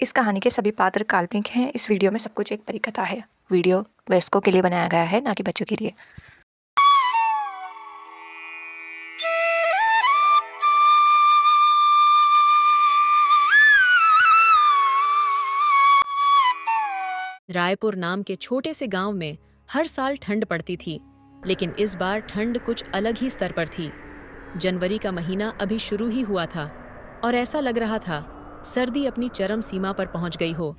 इस कहानी के सभी पात्र काल्पनिक हैं। इस वीडियो में सब कुछ एक परिकथा है। वीडियो वयस्कों के लिए बनाया गया है, ना कि बच्चों के लिए। रायपुर नाम के छोटे से गांव में हर साल ठंड पड़ती थी, लेकिन इस बार ठंड कुछ अलग ही स्तर पर थी। जनवरी का महीना अभी शुरू ही हुआ था और ऐसा लग रहा था सर्दी अपनी चरम सीमा पर पहुंच गई हो।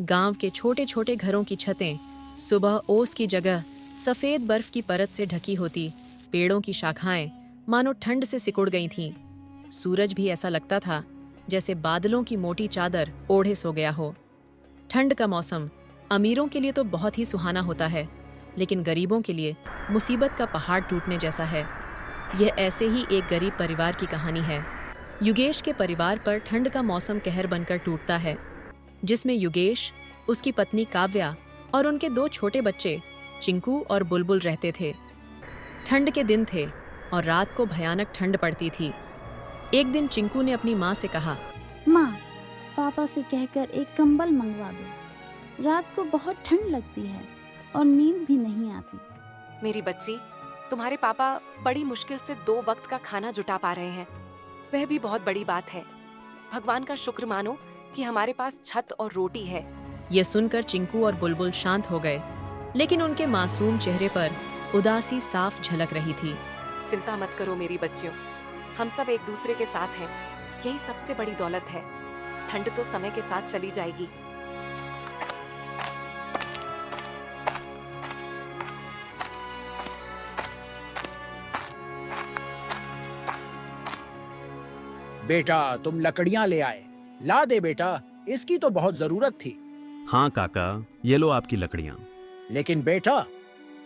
गांव के छोटे छोटे घरों की छतें सुबह ओस की जगह सफेद बर्फ की परत से ढकी होती। पेड़ों की शाखाएं मानो ठंड से सिकुड़ गई थीं। सूरज भी ऐसा लगता था जैसे बादलों की मोटी चादर ओढ़े सो गया हो। ठंड का मौसम अमीरों के लिए तो बहुत ही सुहाना होता है, लेकिन गरीबों के लिए मुसीबत का पहाड़ टूटने जैसा है। यह ऐसे ही एक गरीब परिवार की कहानी है। युगेश के परिवार पर ठंड का मौसम कहर बनकर टूटता है, जिसमें युगेश, उसकी पत्नी काव्या और उनके 2 छोटे बच्चे चिंकू और बुलबुल रहते थे। ठंड के दिन थे और रात को भयानक ठंड पड़ती थी। एक दिन चिंकू ने अपनी माँ से कहा, माँ, पापा से कहकर एक कंबल मंगवा दो। रात को बहुत ठंड लगती है और नींद भी नहीं आती। मेरी बच्ची, तुम्हारे पापा बड़ी मुश्किल से 2 वक्त का खाना जुटा पा रहे हैं। वह भी बहुत बड़ी बात है। भगवान का शुक्र मानो कि हमारे पास छत और रोटी है। यह सुनकर चिंकू और बुलबुल शांत हो गए, लेकिन उनके मासूम चेहरे पर उदासी साफ झलक रही थी। चिंता मत करो मेरी बच्चियों, हम सब एक दूसरे के साथ हैं। यही सबसे बड़ी दौलत है। ठंड तो समय के साथ चली जाएगी। बेटा, तुम लकड़ियां ले आए। ला दे बेटा, इसकी तो बहुत जरूरत थी। हाँ काका, ये लो आपकी लकड़ियाँ। लेकिन बेटा,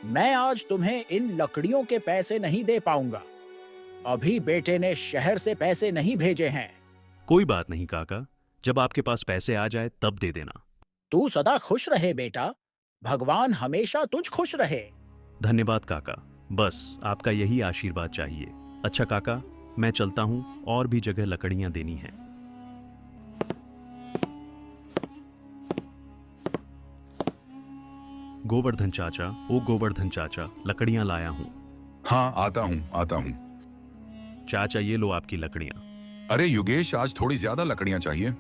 मैं आज तुम्हें इन लकड़ियों के पैसे नहीं दे पाऊंगा। अभी बेटे ने शहर से पैसे नहीं भेजे हैं। कोई बात नहीं काका, जब आपके पास पैसे आ जाए तब दे देना। तू सदा खुश रहे बेटा। भगवान हमेशा तुझ खुश रहे। धन्यवाद काका, बस आपका यही आशीर्वाद चाहिए। अच्छा काका, मैं चलता हूँ, और भी जगह लकड़ियाँ देनी हैं। गोवर्धन चाचा, ओ गोवर्धन चाचा, लकड़ियाँ लाया हूँ। हाँ, आता हूँ। चाचा ये लो आपकी लकड़ियाँ। अरे युगेश, आज थोड़ी ज्यादा लकड़ियाँ चाहिए।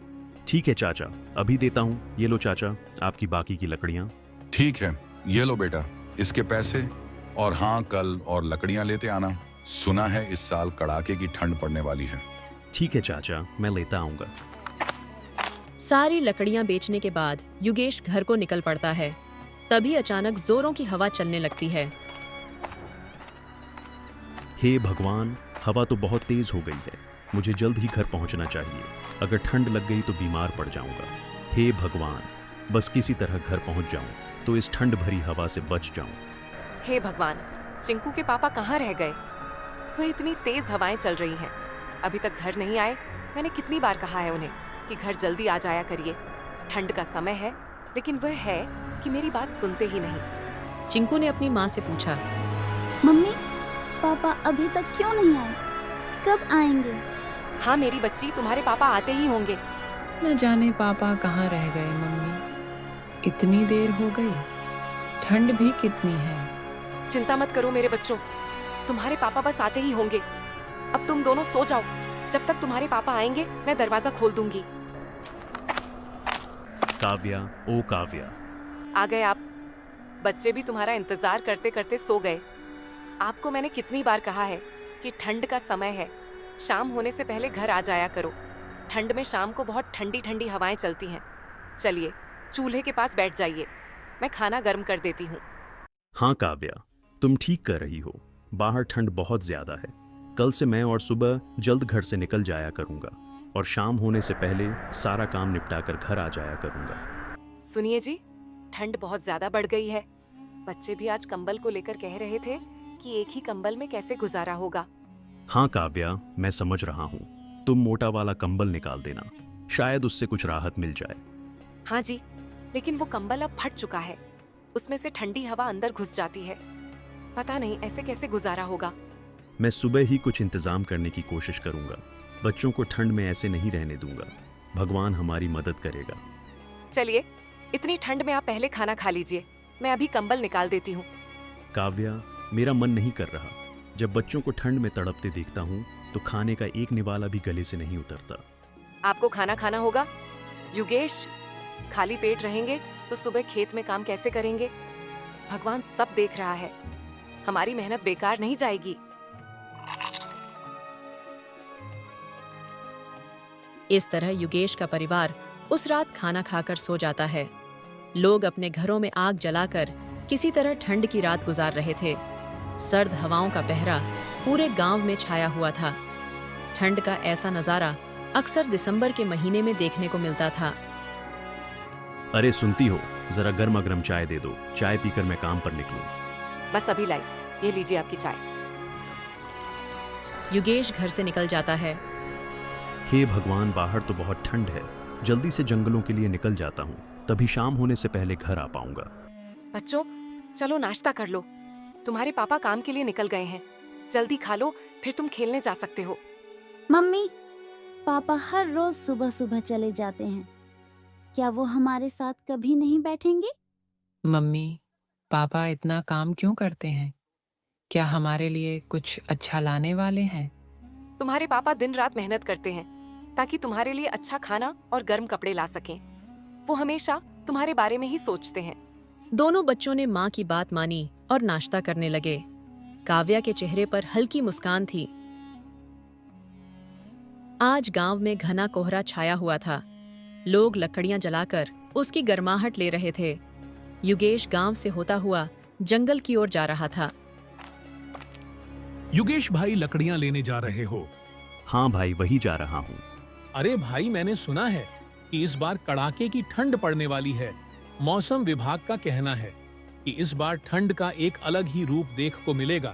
ठीक है चाचा, अभी देता हूँ। ये लो चाचा, आपकी बाकी की लकड़ियाँ। ठीक है, ये लो बेटा, इसके पैसे। और हाँ, कल और लकड़ियाँ लेते आना। सुना है इस साल कड़ाके की ठंड पड़ने वाली है। ठीक है चाचा, मैं लेता आऊँगा। सारी लकड़ियां बेचने के बाद युगेश घर को निकल पड़ता है। तभी अचानक जोरों की हवा चलने लगती है। हे भगवान, हवा तो बहुत तेज हो गई है। मुझे जल्द ही घर पहुंचना चाहिए। अगर ठंड लग गई तो बीमार पड़ जाऊंगा। हे भगवान, बस किसी तरह घर पहुंच जाऊं तो इस ठंड भरी हवा से बच जाऊं। हे भगवान, चिंकू के पापा कहाँ रह गए? वह इतनी तेज हवाएं चल रही हैं, अभी तक घर नहीं आए। मैंने कितनी बार कहा है उन्हें कि घर जल्दी आ जाया करिए। ठंड का समय है, लेकिन वह है कि मेरी बात सुनते ही नहीं। चिंकू ने अपनी माँ से पूछा, मम्मी, पापा अभी तक क्यों नहीं आए? कब आएंगे? हाँ मेरी बच्ची, तुम्हारे पापा आते ही होंगे। न जाने पापा कहाँ रह गए मम्मी। इतनी देर हो गई, ठंड भी कितनी है। चिंता मत करो मेरे बच्चों, तुम्हारे पापा बस आते ही होंगे। अब तुम दोनों सो जाओ। जब तक तुम्हारे पापा आएंगे मैं दरवाजा खोल दूंगी। काव्या, ओ काव्या। आ गए आप। बच्चे भी तुम्हारा इंतजार करते करते सो गए। आपको मैंने कितनी बार कहा है कि ठंड का समय है, शाम होने से पहले घर आ जाया करो। ठंड में शाम को बहुत ठंडी ठंडी हवाएं चलती हैं। चलिए चूल्हे के पास बैठ जाइए, मैं खाना गर्म कर देती हूँ। हाँ काव्या, तुम ठीक कर रही हो। बाहर ठंड बहुत ज्यादा है। कल से मैं और सुबह जल्द घर से निकल जाया करूंगा और शाम होने से पहले सारा काम निपटाकर घर आ जाया करूंगा। सुनिए जी, ठंड बहुत ज्यादा बढ़ गई है। बच्चे भी आज कंबल को लेकर कह रहे थे कि एक ही कंबल में कैसे गुजारा होगा। हाँ काव्या, मैं समझ रहा हूँ। तुम मोटा वाला कंबल निकाल देना, शायद उससे कुछ राहत मिल जाए। हाँ जी, लेकिन वो कंबल अब फट चुका है। उसमें से ठंडी हवा अंदर घुस जाती है। पता नहीं ऐसे कैसे गुजारा होगा। मैं सुबह ही कुछ इंतजाम करने की कोशिश करूंगा। बच्चों को ठंड में ऐसे नहीं रहने दूंगा। भगवान हमारी मदद करेगा। चलिए, इतनी ठंड में आप पहले खाना खा लीजिए, मैं अभी कंबल निकाल देती हूँ। काव्या, मेरा मन नहीं कर रहा। जब बच्चों को ठंड में तड़पते देखता हूँ तो खाने का एक निवाला भी गले से नहीं उतरता। आपको खाना खाना होगा। युगेश, खाली पेट रहेंगे तो सुबह खेत में काम कैसे करेंगे? भगवान सब देख रहा है, हमारी मेहनत बेकार नहीं जाएगी। इस तरह युगेश का परिवार उस रात खाना खाकर सो जाता है। लोग अपने घरों में आग जलाकर किसी तरह ठंड की रात गुजार रहे थे। सर्द हवाओं का पहरा पूरे गांव में छाया हुआ था। ठंड का ऐसा नजारा अक्सर दिसंबर के महीने में देखने को मिलता था। अरे सुनती हो, जरा गर्मा गर्म चाय दे दो, चाय पीकर मैं काम पर निकलूं। बस अभी लाई, ये लीजिए आपकी चाय। युगेश घर से निकल जाता है। हे भगवान, बाहर तो बहुत ठंड है। जल्दी से जंगलों के लिए निकल जाता हूँ, तभी शाम होने से पहले घर आ पाऊंगा। बच्चों, चलो नाश्ता कर लो। तुम्हारे पापा काम के लिए निकल गए हैं, जल्दी खा लो, फिर तुम खेलने जा सकते हो। मम्मी, पापा हर रोज सुबह सुबह चले जाते हैं, क्या वो हमारे साथ कभी नहीं बैठेंगे? मम्मी, पापा इतना काम क्यों करते हैं? क्या हमारे लिए कुछ अच्छा लाने वाले हैं? तुम्हारे पापा दिन रात मेहनत करते हैं ताकि तुम्हारे लिए अच्छा खाना और गर्म कपड़े ला सकें। वो हमेशा तुम्हारे बारे में ही सोचते हैं। दोनों बच्चों ने माँ की बात मानी और नाश्ता करने लगे। काव्या के चेहरे पर हल्की मुस्कान थी। आज गांव में घना कोहरा छाया हुआ था। लोग लकड़ियां जलाकर उसकी गर्माहट ले रहे थे। युगेश गांव से होता हुआ जंगल की ओर जा रहा था। युगेश भाई, लकड़ियां लेने जा रहे हो? हाँ भाई, वही जा रहा हूँ। अरे भाई, मैंने सुना है कि इस बार कड़ाके की ठंड पड़ने वाली है। मौसम विभाग का कहना है कि इस बार ठंड का एक अलग ही रूप देख को मिलेगा,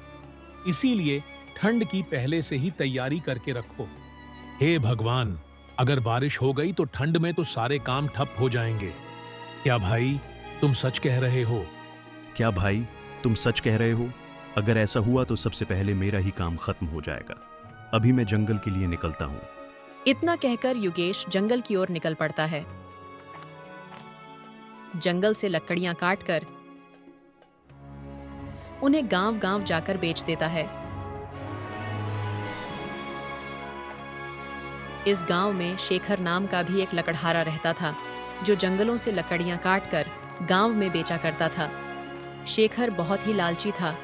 इसीलिए ठंड की पहले से ही तैयारी करके रखो। हे भगवान, अगर बारिश हो गई तो ठंड में तो सारे काम ठप हो जाएंगे। क्या भाई, तुम सच कह रहे हो? क्या भाई, तुम सच कह रहे हो? अगर ऐसा हुआ तो सबसे पहले मेरा ही काम खत्म हो जाएगा। अभी मैं जंगल के लिए निकलता हूँ। इतना कहकर युगेश जंगल की ओर निकल पड़ता है। जंगल से लकड़ियां काटकर उन्हें गांव-गांव जाकर बेच देता है। इस गांव में शेखर नाम का भी एक लकड़हारा रहता था, जो जंगलों से लकड़ियां काटकर गांव में बेचा करता था। शेखर बहुत ही लालची था।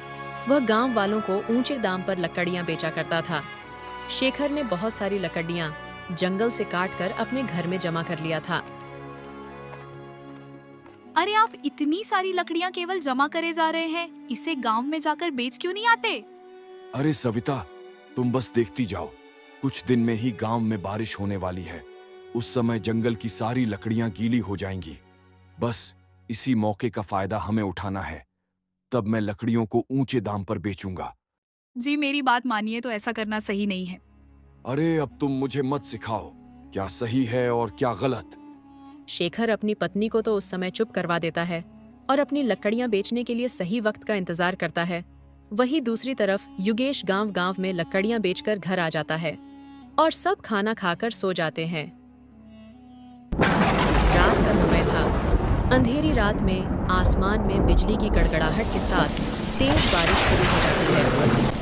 वह गांव वालों को ऊंचे दाम पर लकड़ियां बेचा करता था। शेखर ने बहुत सारी लकड़ियां जंगल से काटकर अपने घर में जमा कर लिया था। अरे, आप इतनी सारी लकड़ियां केवल जमा करे जा रहे हैं, इसे गांव में जाकर बेच क्यों नहीं आते? अरे सविता, तुम बस देखती जाओ, कुछ दिन में ही गांव में बारिश होने वाली है। उस समय जंगल की सारी लकड़ियां गीली हो जाएंगी। बस इसी मौके का फायदा हमें उठाना है, तब मैं लकड़ियों को ऊंचे दाम पर बेचूंगा। जी, मेरी बात मानिए तो ऐसा करना सही नहीं है। अरे अब तुम मुझे मत सिखाओ क्या सही है और क्या गलत। शेखर अपनी पत्नी को तो उस समय चुप करवा देता है और अपनी लकड़ियां बेचने के लिए सही वक्त का इंतजार करता है। वहीं दूसरी तरफ युगेश गांव-गांव में लकड़ियां बेचकर घर आ जाता है और सब खाना खाकर सो जाते हैं। रात का समय था। अंधेरी रात में आसमान में बिजली की गड़गड़ाहट के साथ तेज बारिश शुरू हो जाती है।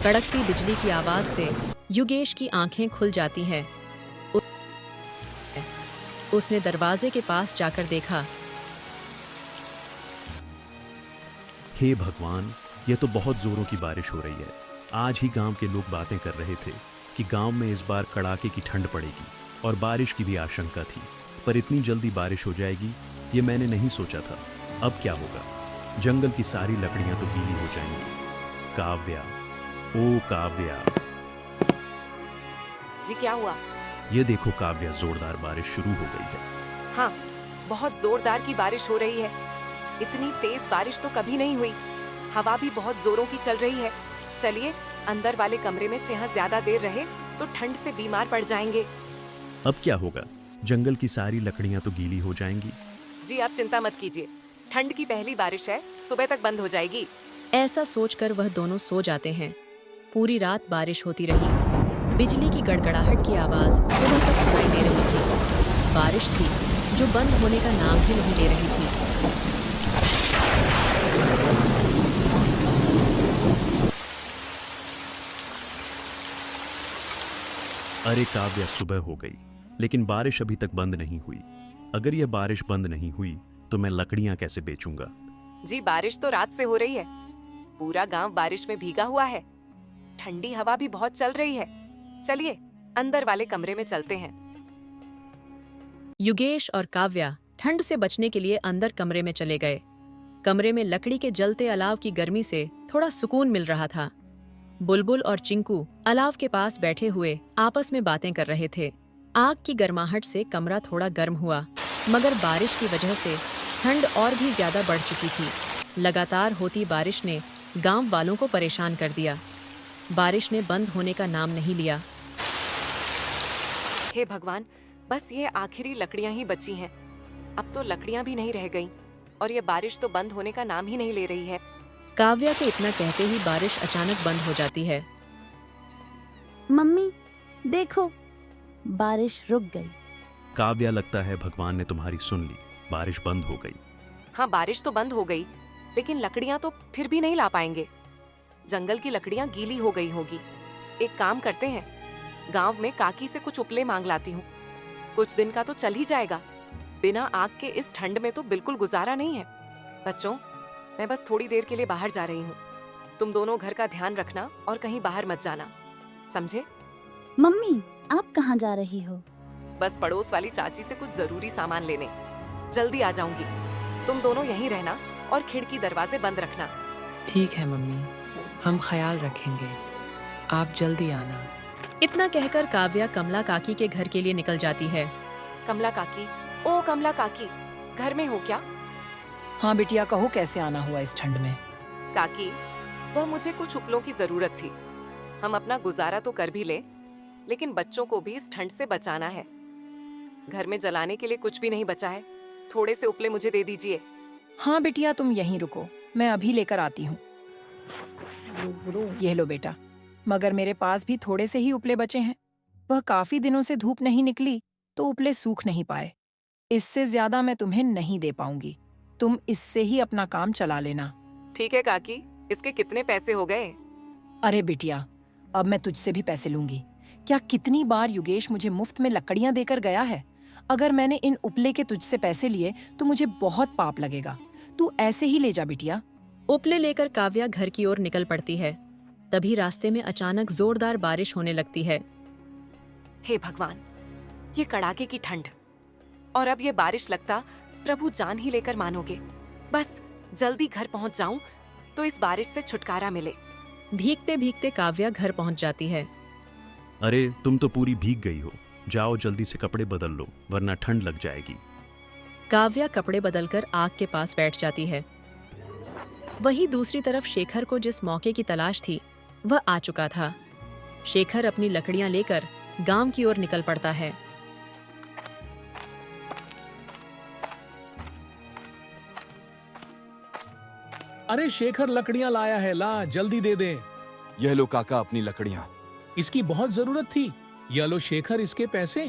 कड़कती बिजली की आवाज से युगेश की आंखें खुल जाती हैं। उसने दरवाजे के पास जाकर देखा। हे भगवान, ये तो बहुत जोरों की बारिश हो रही है। आज ही गांव के लोग बातें कर रहे थे कि गांव में इस बार कड़ाके की ठंड पड़ेगी और बारिश की भी आशंका थी, पर इतनी जल्दी बारिश हो जाएगी ये मैंने नहीं सोचा था। अब क्या होगा? जंगल की सारी लकड़ियां तो गीली हो जाएंगी। काव्या, ओ काव्या। जी, क्या हुआ? ये देखो काव्या, जोरदार बारिश शुरू हो गई है। हाँ, बहुत जोरदार की बारिश हो रही है। इतनी तेज बारिश तो कभी नहीं हुई। हवा भी बहुत जोरों की चल रही है। चलिए अंदर वाले कमरे में जहाँ ज्यादा देर रहे तो ठंड से बीमार पड़ जाएंगे। अब क्या होगा? जंगल की सारी लकड़ियां तो गीली हो जाएंगी। जी आप चिंता मत कीजिए, ठंड की पहली बारिश है, सुबह तक बंद हो जाएगी। ऐसा सोचकर वह दोनों सो जाते हैं। पूरी रात बारिश होती रही। बिजली की गड़गड़ाहट की आवाज सुबह तक सुनाई दे रही थी। बारिश थी जो बंद होने का नाम भी नहीं ले रही थी। अरे काव्या, सुबह हो गई लेकिन बारिश अभी तक बंद नहीं हुई। अगर यह बारिश बंद नहीं हुई तो मैं लकड़ियां कैसे बेचूंगा? जी बारिश तो रात से हो रही है, पूरा गांव बारिश में भीगा हुआ है। ठंडी हवा भी बहुत चल रही है। चलिए अंदर वाले कमरे में चलते हैं। युगेश और काव्या ठंड से बचने के लिए अंदर कमरे में चले गए। कमरे में लकड़ी के जलते अलाव की गर्मी से थोड़ा सुकून मिल रहा था। बुलबुल और चिंकू अलाव के पास बैठे हुए आपस में बातें कर रहे थे। आग की गर्माहट से कमरा थोड़ा गर्म हुआ, मगर बारिश की वजह से ठंड और भी ज्यादा बढ़ चुकी थी। लगातार होती बारिश ने गांव वालों को परेशान कर दिया। बारिश ने बंद होने का नाम नहीं लिया। हे भगवान, बस ये आखिरी लकड़ियां ही बची हैं। अब तो लकड़ियां भी नहीं रह गईं और ये बारिश तो बंद होने का नाम ही नहीं ले रही है। काव्या के इतना कहते ही बारिश अचानक बंद हो जाती है। मम्मी देखो, बारिश रुक गई। काव्या, लगता है भगवान ने तुम्हारी सुन ली, बारिश बंद हो गई। हाँ बारिश तो बंद हो गई, लेकिन लकड़ियां तो फिर भी नहीं ला पाएंगे। जंगल की लकड़ियां गीली हो गई होगी। एक काम करते हैं, गांव में काकी से कुछ उपले मांग लाती हूँ। कुछ दिन का तो चल ही जाएगा। बिना आग के इस ठंड में तो बिल्कुल गुजारा नहीं है। बच्चों, मैं बस थोड़ी देर के लिए बाहर जा रही हूँ। तुम दोनों घर का ध्यान रखना और कहीं बाहर मत जाना, समझे? मम्मी आप कहाँ जा रही हो? बस पड़ोस वाली चाची से कुछ जरूरी सामान लेने। जल्दी आ जाऊंगी। तुम दोनों यहीं रहना और खिड़की दरवाजे बंद रखना। ठीक है मम्मी, हम ख्याल रखेंगे। आप जल्दी आना। इतना कहकर काव्या कमला काकी के घर के लिए निकल जाती है। कमला काकी, ओ कमला काकी, घर में हो क्या? हाँ बिटिया, कहो कैसे आना हुआ इस ठंड में? काकी, वह मुझे कुछ उपलों की जरूरत थी। हम अपना गुजारा तो कर भी ले, लेकिन बच्चों को भी इस ठंड से बचाना है। घर में जलाने के लिए कुछ भी नहीं बचा है। थोड़े से उपले मुझे दे दीजिए। हाँ बिटिया, तुम यहीं रुको, मैं अभी लेकर आती हूँ। ये लो बेटा, मगर मेरे पास भी थोड़े से ही उपले बचे हैं। वह काफी दिनों से धूप नहीं निकली तो उपले सूख नहीं पाए। इससे ज्यादा मैं तुम्हें नहीं दे पाऊंगी। तुम इससे ही अपना काम चला लेना। ठीक है काकी, इसके कितने पैसे हो गए? अरे बिटिया, अब मैं तुझसे भी पैसे लूंगी क्या? कितनी बार युगेश मुझे मुफ्त में लकड़ियां देकर गया है। अगर मैंने इन उपले के तुझसे पैसे लिए तो मुझे बहुत पाप लगेगा। तू ऐसे ही ले जा बिटिया। उपले लेकर काव्या घर की ओर निकल पड़ती है। तभी रास्ते में अचानक जोरदार बारिश होने लगती है। हे भगवान, ये कड़ाके की ठंड और अब ये बारिश, लगता प्रभु जान ही लेकर मानोगे। बस जल्दी घर पहुंच जाऊं तो इस बारिश से छुटकारा मिले। भीगते भीगते काव्या घर पहुंच जाती है। अरे तुम तो पूरी भीग गई हो, जाओ जल्दी से कपड़े बदल लो वरना ठंड लग जाएगी। काव्या कपड़े बदलकर आग के पास बैठ जाती है। वहीं दूसरी तरफ शेखर को जिस मौके की तलाश थी वह आ चुका था। शेखर अपनी लकड़ियां लेकर गांव की ओर निकल पड़ता है। अरे शेखर लकड़ियां लाया है, ला जल्दी दे दे। यह लो काका अपनी लकड़ियां। इसकी बहुत जरूरत थी। यह लो शेखर, इसके पैसे।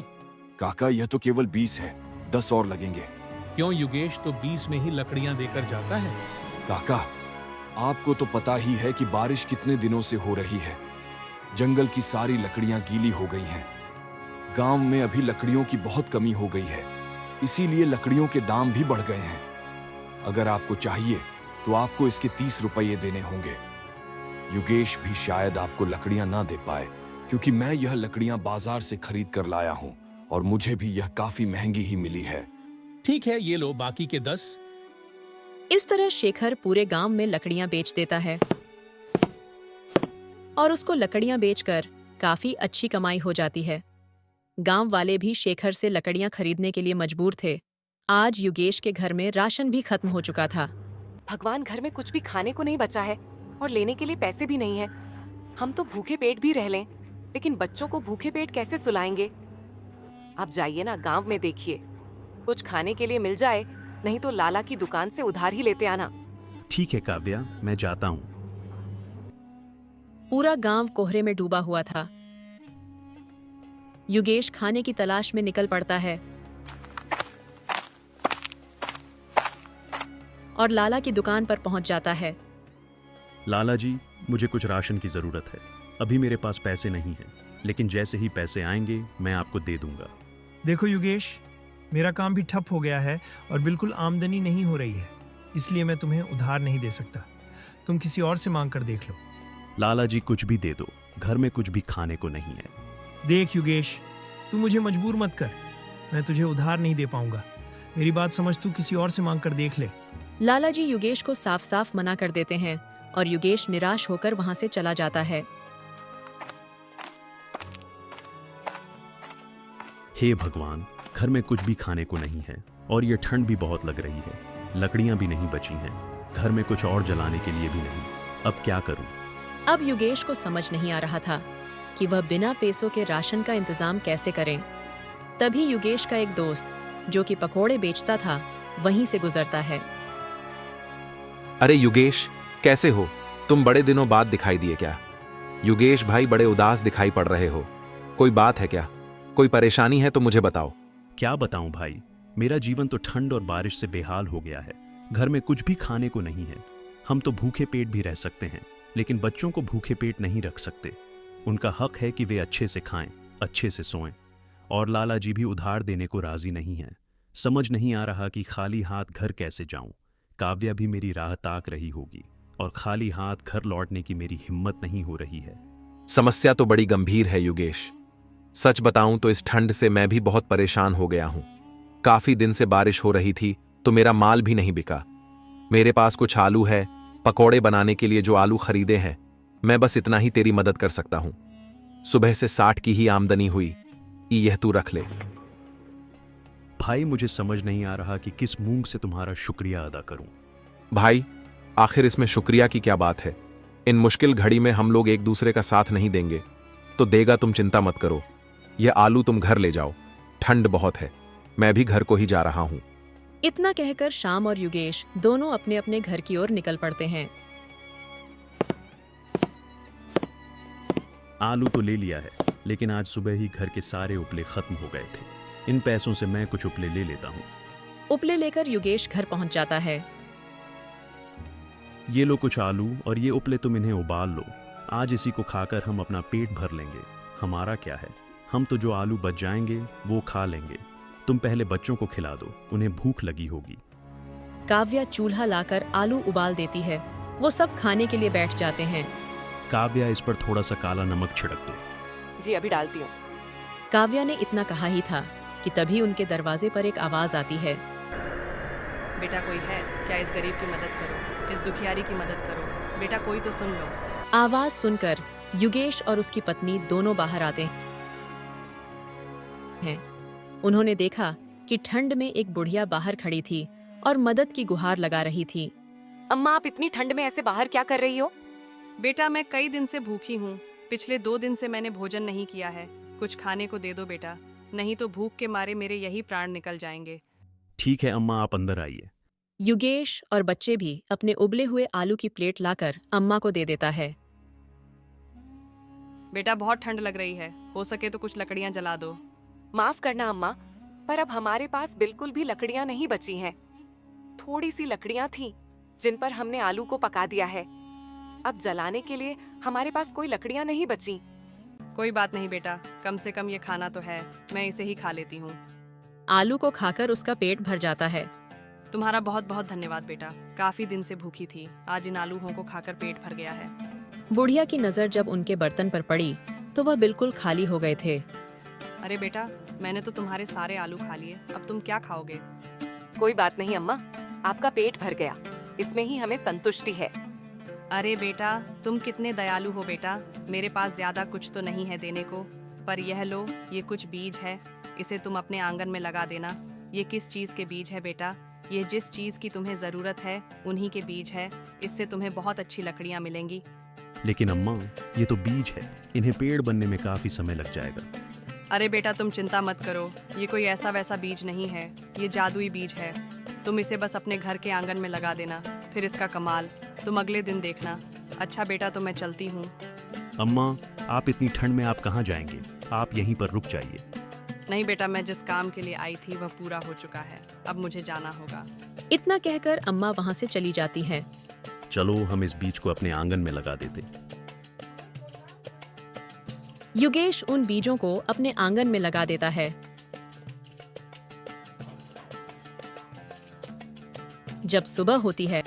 काका यह तो केवल 20 है, 10 और लगेंगे। क्यों, युगेश तो 20 में ही लकड़ियां देकर जाता है। काका आपको तो पता ही है कि बारिश कितने दिनों से हो रही है। जंगल की सारी लकड़ियां गीली हो गई हैं। गांव में अभी लकड़ियों की बहुत कमी हो गई है, इसीलिए लकड़ियों के दाम भी बढ़ गए हैं। अगर आपको चाहिए तो आपको इसके 30 रुपये देने होंगे। युगेश भी शायद आपको लकड़ियां ना दे पाए, क्योंकि मैं यह लकड़ियां बाजार से खरीद कर लाया हूं और मुझे भी यह काफी महंगी ही मिली है। ठीक है, ये लो बाकी के 10। इस तरह शेखर पूरे गांव में लकड़ियां बेच देता है और उसको लकड़ियां बेचकर काफी अच्छी कमाई हो जाती है। गांव वाले भी शेखर से लकड़ियां खरीदने के लिए मजबूर थे। आज युगेश के घर में राशन भी खत्म हो चुका था। भगवान, घर में कुछ भी खाने को नहीं बचा है और लेने के लिए पैसे भी नहीं है। हम तो भूखे पेट भी रह लें, लेकिन बच्चों को भूखे पेट कैसे सुलाएंगे? आप जाइए ना, गांव में देखिए, कुछ खाने के लिए मिल जाए, नहीं तो लाला की दुकान से उधार ही लेते आना। ठीक है काव्या, मैं जाता हूँ। पूरा गांव कोहरे में डूबा हुआ था। युगेश खाने की तलाश में निकल पड़ता है और लाला की दुकान पर पहुंच जाता है। लाला जी, मुझे कुछ राशन की ज़रूरत है। अभी मेरे पास पैसे नहीं हैं, लेकिन जैसे ही पैसे आएंगे मैं आपको दे दूंगा। देखो युगेश, मेरा काम भी ठप हो गया है और बिल्कुल आमदनी नहीं हो रही है, इसलिए मैं तुम्हें उधार नहीं दे सकता। तुम किसी और से मांग कर देख लो। लाला जी, कुछ भी दे दो, घर में कुछ भी खाने को नहीं है। देख युगेश, तू मुझे मजबूर मत कर, मैं तुझे उधार नहीं दे पाऊंगा। मेरी बात समझ, तू किसी और से मांग कर देख ले। लाला जी युगेश को साफ साफ मना कर देते हैं और युगेश निराश होकर वहां से चला जाता है। हे भगवान, घर में कुछ भी खाने को नहीं है और ये ठंड भी बहुत लग रही है। लकड़ियां भी नहीं बची हैं, घर में कुछ और जलाने के लिए भी नहीं। अब क्या करूं? अब युगेश को समझ नहीं आ रहा था कि वह बिना पैसों के राशन का इंतजाम कैसे करें। तभी युगेश का एक दोस्त, जो कि पकोड़े बेचता था, वहीं से गुजरता है। अरे युगेश, कैसे हो? तुम बड़े दिनों बाद दिखाई दिए क्या? युगेश भाई, बड़े उदास दिखाई पड़ रहे हो। कोई बात है क्या? कोई परेशानी है तो मुझे बताओ। क्या बताऊं भाई, मेरा जीवन तो ठंड और बारिश से बेहाल हो गया है। घर में कुछ भी खाने को नहीं है। हम तो भूखे पेट भी रह सकते हैं, लेकिन बच्चों को भूखे पेट नहीं रख सकते। उनका हक है कि वे अच्छे से खाएं, अच्छे से सोएं। और लाला जी भी उधार देने को राजी नहीं हैं। समझ नहीं आ रहा कि खाली हाथ घर कैसे जाऊं। काव्या भी मेरी राह ताक रही होगी और खाली हाथ घर लौटने की मेरी हिम्मत नहीं हो रही है। समस्या तो बड़ी गंभीर है युगेश। सच बताऊं तो इस ठंड से मैं भी बहुत परेशान हो गया हूं। काफी दिन से बारिश हो रही थी तो मेरा माल भी नहीं बिका। मेरे पास कुछ आलू है, पकौड़े बनाने के लिए जो आलू खरीदे हैं, मैं बस इतना ही तेरी मदद कर सकता हूं। सुबह से 60 की ही आमदनी हुई, यह तू रख ले। भाई, मुझे समझ नहीं आ रहा कि किस मूंग से तुम्हारा शुक्रिया अदा करूं। भाई, आखिर इसमें शुक्रिया की क्या बात है? इन मुश्किल घड़ी में हम लोग एक दूसरे का साथ नहीं देंगे तो देगा, तुम चिंता मत करो। यह आलू तुम घर ले जाओ, ठंड बहुत है, मैं भी घर को ही जा रहा हूं। इतना कहकर श्याम और युगेश दोनों अपने अपने घर की ओर निकल पड़ते हैं। आलू तो ले लिया है, लेकिन आज सुबह ही घर के सारे उपले खत्म हो गए थे। इन पैसों से मैं कुछ उपले ले लेता हूँ। उपले लेकर युगेश घर पहुंच जाता है। ये लो कुछ आलू और ये उपले, तुम इन्हें उबाल लो। आज इसी को खाकर हम अपना पेट भर लेंगे। हमारा क्या है, हम तो जो आलू बच जाएंगे वो खा लेंगे। तुम पहले बच्चों को खिला दो, उन्हें भूख लगी होगी। काव्या चूल्हा लाकर आलू उबाल देती है। वो सब खाने के लिए बैठ जाते हैं। काव्या, इस पर थोड़ा सा काला नमक छिड़क दो। जी, अभी डालती हूँ। काव्या ने इतना कहा ही था कि तभी उनके दरवाजे पर एक आवाज आती है। बेटा, कोई है क्या? इस गरीब की मदद करो, इस दुखियारी की मदद करो। बेटा, कोई तो सुन लो। आवाज सुनकर युगेश और उसकी पत्नी दोनों बाहर आते हैं। उन्होंने देखा कि ठंड में एक बुढ़िया बाहर खड़ी थी और मदद की गुहार लगा रही थी। अम्मा, आप इतनी ठंड में ऐसे बाहर क्या कर रही हो? बेटा, मैं कई दिन से भूखी हूँ। पिछले 2 दिन से मैंने भोजन नहीं किया है। कुछ खाने को दे दो बेटा, नहीं तो भूख के मारे मेरे यही प्राण निकल जाएंगे। ठीक है अम्मा, आप अंदर आइए। युगेश और बच्चे भी अपने उबले हुए आलू की प्लेट लाकर अम्मा को दे देता है। बेटा, बहुत ठंड लग रही है, हो सके तो कुछ लकड़ियां जला दो। माफ करना अम्मा, पर अब हमारे पास बिल्कुल भी लकड़ियां नहीं बची हैं। थोड़ी सी लकड़ियां थीं, जिन पर हमने आलू को पका दिया है। अब जलाने के लिए हमारे पास कोई लकड़ियां नहीं बची। कोई बात नहीं बेटा, कम से कम ये खाना तो है, मैं इसे ही खा लेती हूँ। आलू को खाकर उसका पेट भर जाता है। तुम्हारा बहुत बहुत धन्यवाद बेटा, काफी दिन से भूखी थी, आज इन आलूओं को खाकर पेट भर गया है। बुढ़िया की नजर जब उनके बर्तन पर पड़ी तो वह बिल्कुल खाली हो गए थे। अरे बेटा, मैंने तो तुम्हारे सारे आलू खा लिए, अब तुम क्या खाओगे? कोई बात नहीं अम्मा, आपका पेट भर गया, इसमें ही हमें संतुष्टि है। अरे बेटा, तुम कितने दयालु हो बेटा। मेरे पास ज्यादा कुछ तो नहीं है देने को, पर यह लो, ये कुछ बीज है, इसे तुम अपने आंगन में लगा देना। ये किस चीज के बीज है बेटा? ये जिस चीज की तुम्हें जरूरत है उन्हीं के बीज है। इससे तुम्हें बहुत अच्छी लकड़ियां मिलेंगी। लेकिन अम्मा, ये तो बीज है, इन्हें पेड़ बनने में काफी समय लग जाएगा। अरे बेटा तुम चिंता मत करो, ये कोई ऐसा वैसा बीज नहीं है, ये जादुई बीज है। तुम इसे बस अपने घर के आंगन में लगा देना, फिर इसका कमाल तुम अगले दिन देखना। अच्छा बेटा तो मैं चलती हूँ। अम्मा, आप इतनी ठंड में आप कहाँ जाएंगे? आप यहीं पर रुक जाइए। नहीं बेटा, मैं जिस काम के लिए आई थी वह पूरा हो चुका है, अब मुझे जाना होगा। इतना कहकर अम्मा वहाँ से चली जाती हैं। चलो हम इस बीज को अपने आंगन में लगा देते। युगेश उन बीजों को अपने आंगन में लगा देता है। जब सुबह होती है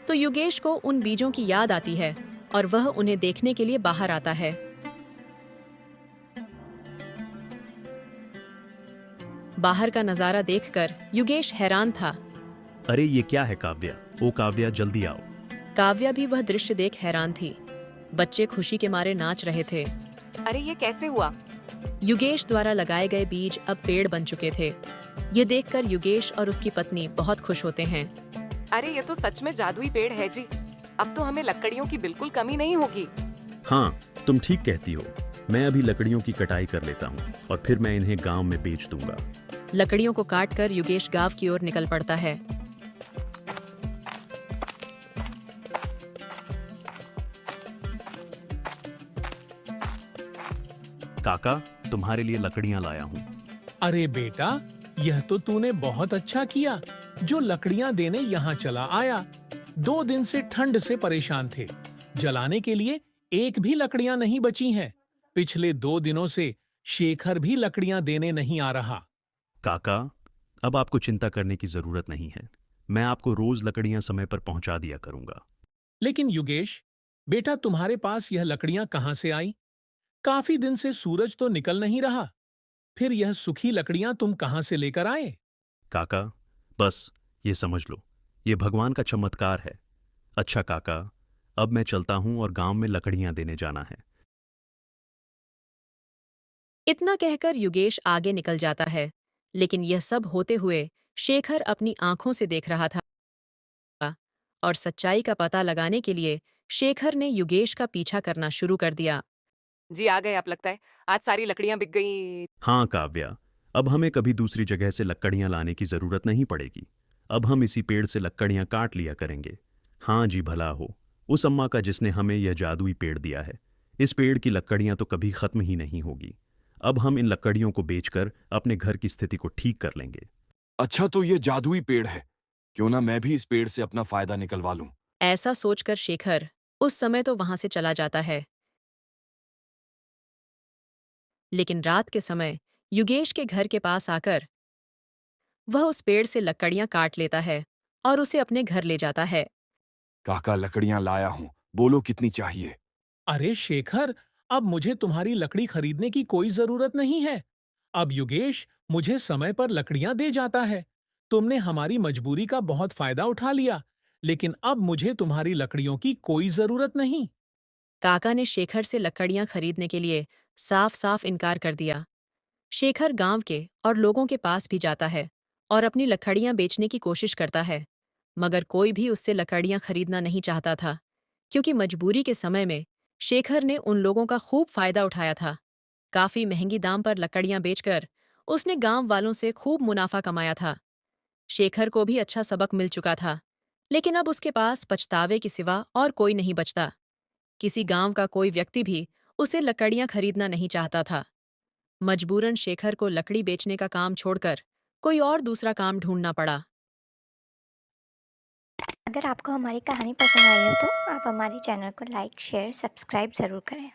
तो युगेश को उन बीजों की याद आती है और वह उन्हें देखने के लिए बाहर आता है। बाहर का नजारा देखकर युगेश हैरान था। अरे ये क्या है काव्या? ओ काव्या, जल्दी आओ। काव्या भी वह दृश्य देख हैरान थी। बच्चे खुशी के मारे नाच रहे थे। अरे ये कैसे हुआ? युगेश द्वारा लगाए गए बीज अब पेड़ बन चुके थे। ये देखकर युगेश और उसकी पत्नी बहुत खुश होते हैं। अरे ये तो सच में जादुई पेड़ है जी। अब तो हमें लकड़ियों की बिल्कुल कमी नहीं होगी। हाँ, तुम ठीक कहती हो। मैं अभी लकड़ियों की कटाई कर लेता हूँ और फिर मैं इन्हें गांव में बेच दूंगा। लकड़ियों को काटकर युगेश गांव की ओर निकल पड़ता है। काका, तुम्हारे लिए लकड़ियां लाया हूँ। अरे बेटा, यह तो तूने बहुत अच्छा किया जो लकड़ियां देने यहाँ चला आया। 2 दिन से ठंड से परेशान थे, जलाने के लिए एक भी लकड़ियां नहीं बची हैं। पिछले 2 दिनों से शेखर भी लकड़ियां देने नहीं आ रहा। काका, अब आपको चिंता करने की जरूरत नहीं है। मैं आपको रोज लकड़ियां समय पर पहुंचा दिया करूंगा। लेकिन युगेश बेटा, तुम्हारे पास यह लकड़ियां कहाँ से आई? काफी दिन से सूरज तो निकल नहीं रहा, फिर यह सूखी लकड़ियां तुम कहाँ से लेकर आए? काका, बस ये समझ लो, ये भगवान का चमत्कार है। अच्छा काका, अब मैं चलता हूं और गांव में लकड़ियां देने जाना है। इतना कहकर युगेश आगे निकल जाता है, लेकिन यह सब होते हुए शेखर अपनी आंखों से देख रहा था और सच्चाई का पता लगाने के लिए शेखर ने युगेश का पीछा करना शुरू कर दिया। जी आ गए आप, लगता है आज सारी लकड़ियां बिक गई। हाँ काव्या, अब हमें कभी दूसरी जगह से लकड़ियां लाने की जरूरत नहीं पड़ेगी। अब हम इसी पेड़ से लकड़ियां काट लिया करेंगे। हाँ जी, भला हो उस अम्मा का जिसने हमें यह जादुई पेड़ दिया है। इस पेड़ की लकड़ियां तो कभी खत्म ही नहीं होगी। अब हम इन लकड़ियों को बेचकर अपने घर की स्थिति को ठीक कर लेंगे। अच्छा, तो ये जादुई पेड़ है, क्यों ना मैं भी इस पेड़ से अपना फायदा निकलवा लूं। ऐसा सोचकर शेखर उस समय तो वहां से चला जाता है। लेकिन रात के समय युगेश के घर के पास आकर वह उस पेड़ से लकड़ियां काट लेता है और उसे अपने घर ले जाता है। काका, लकड़ियां लाया हूं, बोलो कितनी चाहिए? अरे शेखर, अब मुझे तुम्हारी लकड़ी खरीदने की कोई जरूरत नहीं है। अब युगेश मुझे समय पर लकड़ियां दे जाता है। तुमने हमारी मजबूरी का बहुत फायदा उठा लिया, लेकिन अब मुझे तुम्हारी लकड़ियों की कोई जरूरत नहीं। काका ने शेखर से लकड़ियां खरीदने के लिए साफ साफ इनकार कर दिया। शेखर गांव के और लोगों के पास भी जाता है और अपनी लकड़ियां बेचने की कोशिश करता है, मगर कोई भी उससे लकड़ियां खरीदना नहीं चाहता था, क्योंकि मजबूरी के समय में शेखर ने उन लोगों का खूब फायदा उठाया था। काफी महंगी दाम पर लकड़ियां बेचकर उसने गांव वालों से खूब मुनाफा कमाया था। शेखर को भी अच्छा सबक मिल चुका था, लेकिन अब उसके पास पछतावे के सिवा और कोई नहीं बचता। किसी गांव का कोई व्यक्ति भी उसे लकड़ियां खरीदना नहीं चाहता था। मजबूरन शेखर को लकड़ी बेचने का काम छोड़कर कोई और दूसरा काम ढूंढना पड़ा। अगर आपको हमारी कहानी पसंद आई हो तो आप हमारे चैनल को लाइक, शेयर, सब्सक्राइब ज़रूर करें।